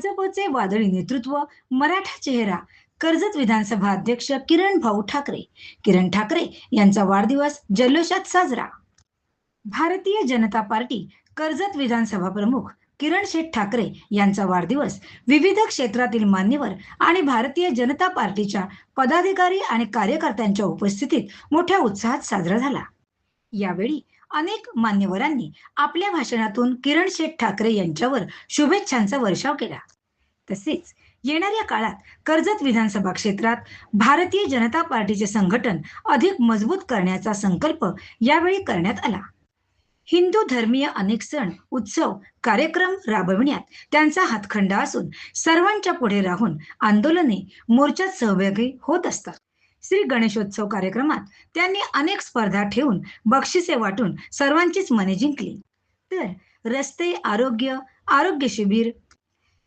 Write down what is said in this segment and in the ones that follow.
भाजपचे वादळी नेतृत्व, मराठा चेहरा, कर्जत विधानसभा अध्यक्ष किरण भाऊ ठाकरे. किरण ठाकरे यांचा वाढदिवस जल्लोषात साजरा. भारतीय जनता पार्टी कर्जत विधानसभा प्रमुख किरण शेठ ठाकरे यांचा वाढदिवस विविध क्षेत्रातील मान्यवर आणि भारतीय जनता पार्टीच्या पदाधिकारी आणि कार्यकर्त्यांच्या उपस्थितीत मोठ्या उत्साहात साजरा झाला. यावेळी अनेक मान्यवरांनी आपल्या भाषणातून किरण शेठ ठाकरे यांच्यावर शुभेच्छांचा वर्षाव केला. तसेच येणाऱ्या काळात कर्जत विधानसभा क्षेत्रात भारतीय जनता पार्टीचे संघटन अधिक मजबूत करण्याचा संकल्प यावेळी करण्यात आला. हिंदू धर्मीय अनेक सण, उत्सव, कार्यक्रम राबविण्यात त्यांचा हातखंडा असून सर्वांच्या पुढे राहून आंदोलने, मोर्चात सहभागी होत असतात. श्री गणेशोत्सव कार्यक्रमात त्यांनी अनेक स्पर्धा ठेवून बक्षिसे वाटून सर्वांचीच मने जिंकली. तर रस्ते, आरोग्य शिबिर,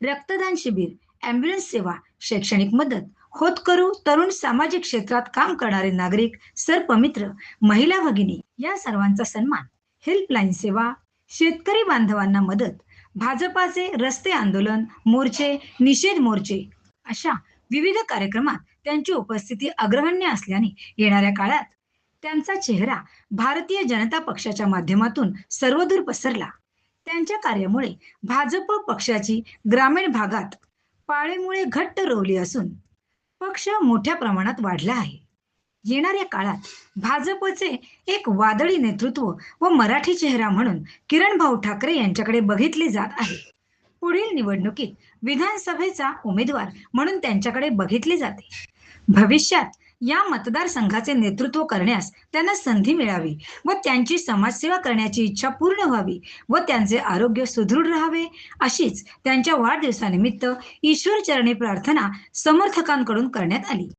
रक्तदान शिबिर, ॲम्ब्युलन्स सेवा, शैक्षणिक मदत, होतकरू, तरुण सामाजिक क्षेत्रात काम करणारे नागरिक, सर्पमित्र, महिला भगिनी या सर्वांचा सन्मान, हेल्पलाईन सेवा, शेतकरी बांधवांना मदत, भाजपाचे रस्ते आंदोलन, मोर्चे, निषेध मोर्चे अशा विविध कार्यक्रमात त्यांची उपस्थिती अग्रगण्य असल्याने येणाऱ्या काळात त्यांचा चेहरा भारतीय जनता पक्षाच्या माध्यमातून सर्वदूर पसरला. त्यांच्या कार्यामुळे भाजप पक्षाची ग्रामीण भागात पाळेमुळे घट्ट रोवली असून पक्ष मोठ्या प्रमाणात वाढला आहे. येणाऱ्या काळात भाजपचे एक वादळी नेतृत्व व मराठी चेहरा म्हणून किरण भाऊ ठाकरे यांच्याकडे बघितले जात आहे. पुढील निवडणुकीत विधानसभेचा उमेदवार म्हणून त्यांच्याकडे बघितले जाते. भविष्यात या मतदारसंघाचे नेतृत्व करण्यास त्यांना संधी मिळावी व त्यांची समाजसेवा करण्याची इच्छा पूर्ण व्हावी व त्यांचे आरोग्य सुदृढ राहावे अशीच त्यांच्या वाढदिवसानिमित्त ईश्वर चरणी प्रार्थना समर्थकांकडून करण्यात आली.